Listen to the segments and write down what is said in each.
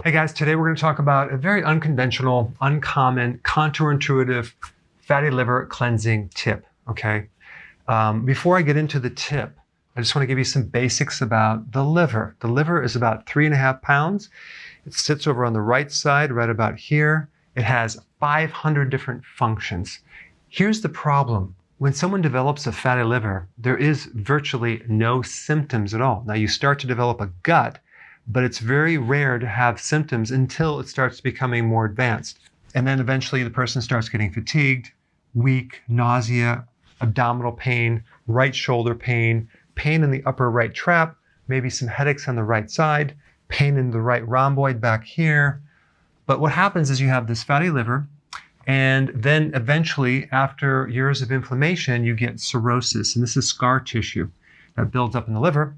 Hey guys, today we're going to talk about a very unconventional, uncommon, counterintuitive fatty liver cleansing tip, okay? Before I get into the tip, I just want to give you some basics about the liver. The liver is about 3.5 pounds. It sits over on the right side, right about here. It has 500 different functions. Here's the problem. When someone develops a fatty liver, there is virtually no symptoms at all. Now you start to develop a gut, but it's very rare to have symptoms until it starts becoming more advanced. And then eventually the person starts getting fatigued, weak, nausea, abdominal pain, right shoulder pain, pain in the upper right trap, maybe some headaches on the right side, pain in the right rhomboid back here. But what happens is you have this fatty liver, and then eventually, after years of inflammation, you get cirrhosis, and this is scar tissue that builds up in the liver.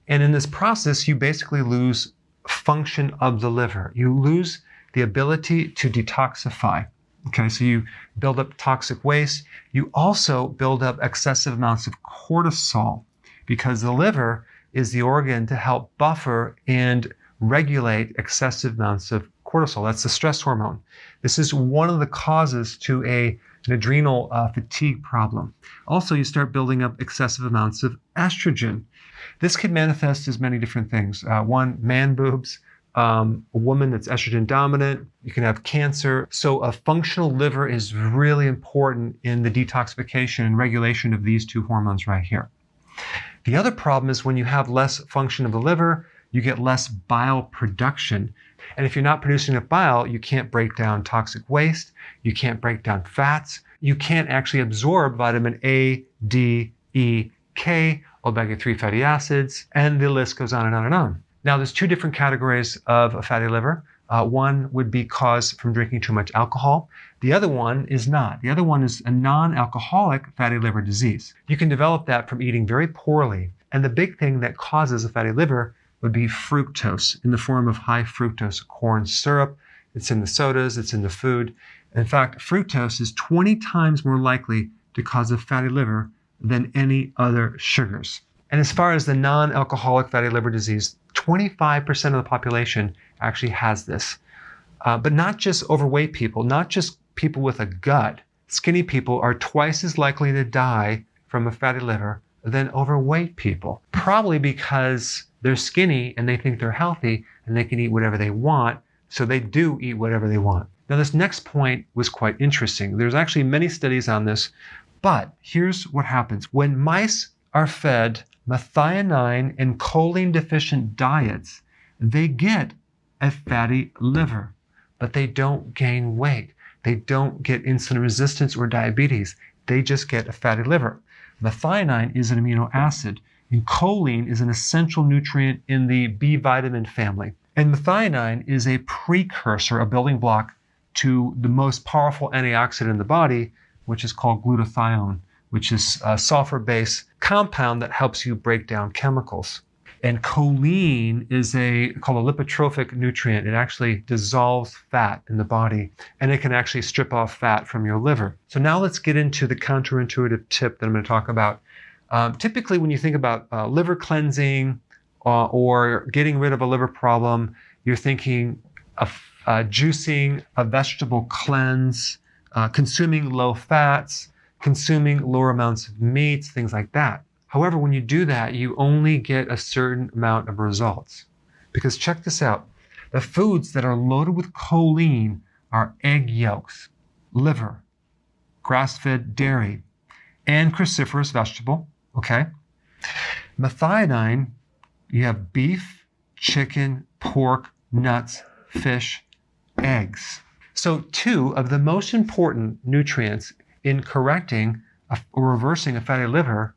And in this process, you basically lose function of the liver. You lose the ability to detoxify. Okay, so you build up toxic waste. You also build up excessive amounts of cortisol because the liver is the organ to help buffer and regulate excessive amounts of cortisol. That's the stress hormone. This is one of the causes to an adrenal fatigue problem. Also, you start building up excessive amounts of estrogen. This can manifest as many different things. One, man boobs, a woman that's estrogen dominant. You can have cancer. So a functional liver is really important in the detoxification and regulation of these two hormones right here. The other problem is when you have less function of the liver, you get less bile production. And if you're not producing enough bile, you can't break down toxic waste. You can't break down fats. You can't actually absorb vitamin A, D, E, K, omega-3 fatty acids, and the list goes on and on and on. Now, there's two different categories of a fatty liver. One would be caused from drinking too much alcohol. The other one is not. The other one is a non-alcoholic fatty liver disease. You can develop that from eating very poorly. And the big thing that causes a fatty liver would be fructose in the form of high fructose corn syrup. It's in the sodas, it's in the food. In fact, fructose is 20 times more likely to cause a fatty liver than any other sugars. And as far as the non-alcoholic fatty liver disease, 25% of the population actually has this. But not just overweight people, not just people with a gut. Skinny people are twice as likely to die from a fatty liver than overweight people. Probably because they're skinny and they think they're healthy and they can eat whatever they want, so they do eat whatever they want. Now this next point was quite interesting. There's actually many studies on this, but here's what happens. When mice are fed methionine and choline deficient diets, they get a fatty liver, but they don't gain weight. They don't get insulin resistance or diabetes. They just get a fatty liver. Methionine is an amino acid, and choline is an essential nutrient in the B vitamin family. And methionine is a precursor, a building block to the most powerful antioxidant in the body, which is called glutathione, which is a sulfur-based compound that helps you break down chemicals. And choline is called a lipotrophic nutrient. It actually dissolves fat in the body, and it can actually strip off fat from your liver. So now let's get into the counterintuitive tip that I'm going to talk about. Typically, when you think about liver cleansing or getting rid of a liver problem, you're thinking of juicing, a vegetable cleanse, consuming low fats, consuming lower amounts of meats, things like that. However, when you do that, you only get a certain amount of results. Because check this out. The foods that are loaded with choline are egg yolks, liver, grass-fed dairy, and cruciferous vegetable, okay? Methionine, you have beef, chicken, pork, nuts, fish, eggs. So two of the most important nutrients in correcting or reversing a fatty liver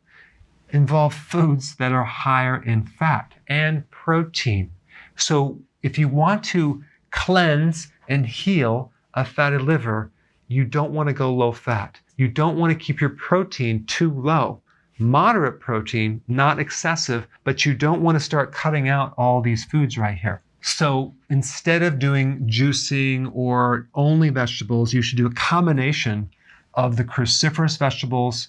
involve foods that are higher in fat and protein. So if you want to cleanse and heal a fatty liver, you don't want to go low fat. You don't want to keep your protein too low. Moderate protein, not excessive, but you don't want to start cutting out all these foods right here. So instead of doing juicing or only vegetables, you should do a combination of the cruciferous vegetables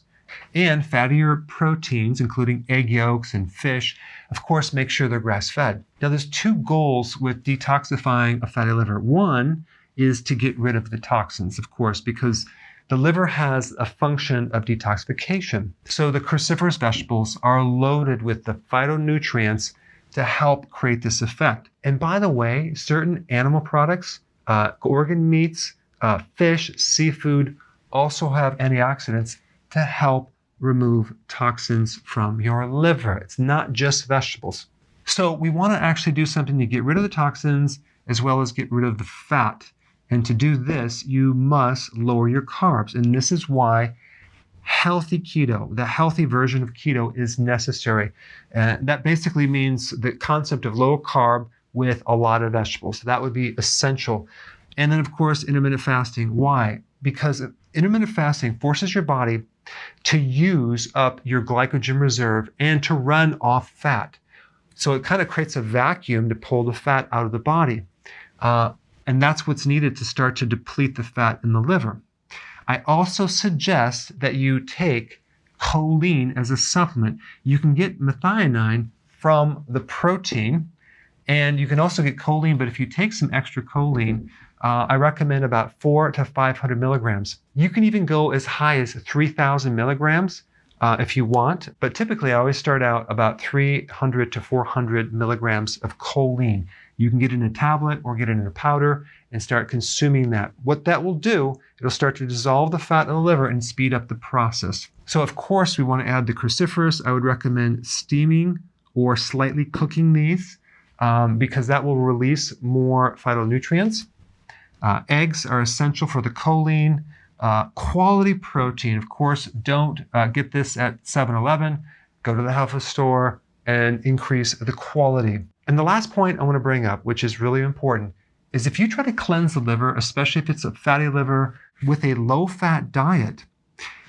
And fattier proteins, including egg yolks and fish, of course, make sure they're grass-fed. Now, there's two goals with detoxifying a fatty liver. One is to get rid of the toxins, of course, because the liver has a function of detoxification. So the cruciferous vegetables are loaded with the phytonutrients to help create this effect. And by the way, certain animal products, organ meats, fish, seafood, also have antioxidants to help remove toxins from your liver. It's not just vegetables. So we want to actually do something to get rid of the toxins as well as get rid of the fat. And to do this, you must lower your carbs. And this is why healthy keto, the healthy version of keto, is necessary. And that basically means the concept of low carb with a lot of vegetables. So that would be essential. And then, of course, intermittent fasting. Why? Because intermittent fasting forces your body to use up your glycogen reserve and to run off fat. So it kind of creates a vacuum to pull the fat out of the body. And that's what's needed to start to deplete the fat in the liver. I also suggest that you take choline as a supplement. You can get methionine from the protein, and you can also get choline, but if you take some extra choline, I recommend about 400 to 500 milligrams. You can even go as high as 3,000 milligrams if you want, but typically I always start out about 300 to 400 milligrams of choline. You can get it in a tablet or get it in a powder and start consuming that. What that will do, it'll start to dissolve the fat in the liver and speed up the process. So of course we want to add the cruciferous. I would recommend steaming or slightly cooking these because that will release more phytonutrients. Eggs are essential for the choline. Quality protein, of course, don't get this at 7-Eleven. Go to the health food store and increase the quality. And the last point I want to bring up, which is really important, is if you try to cleanse the liver, especially if it's a fatty liver, with a low-fat diet,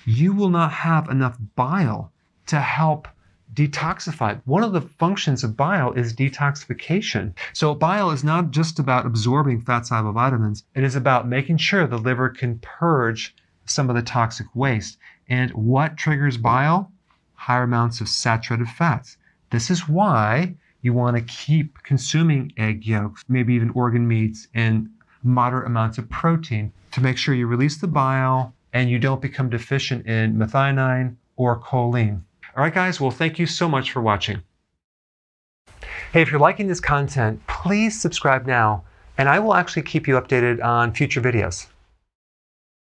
you will not have enough bile to help detoxify. One of the functions of bile is detoxification. So bile is not just about absorbing fat-soluble vitamins. It is about making sure the liver can purge some of the toxic waste. And what triggers bile? Higher amounts of saturated fats. This is why you want to keep consuming egg yolks, maybe even organ meats, and moderate amounts of protein to make sure you release the bile and you don't become deficient in methionine or choline. All right, guys, well, thank you so much for watching. Hey, if you're liking this content, please subscribe now, and I will actually keep you updated on future videos.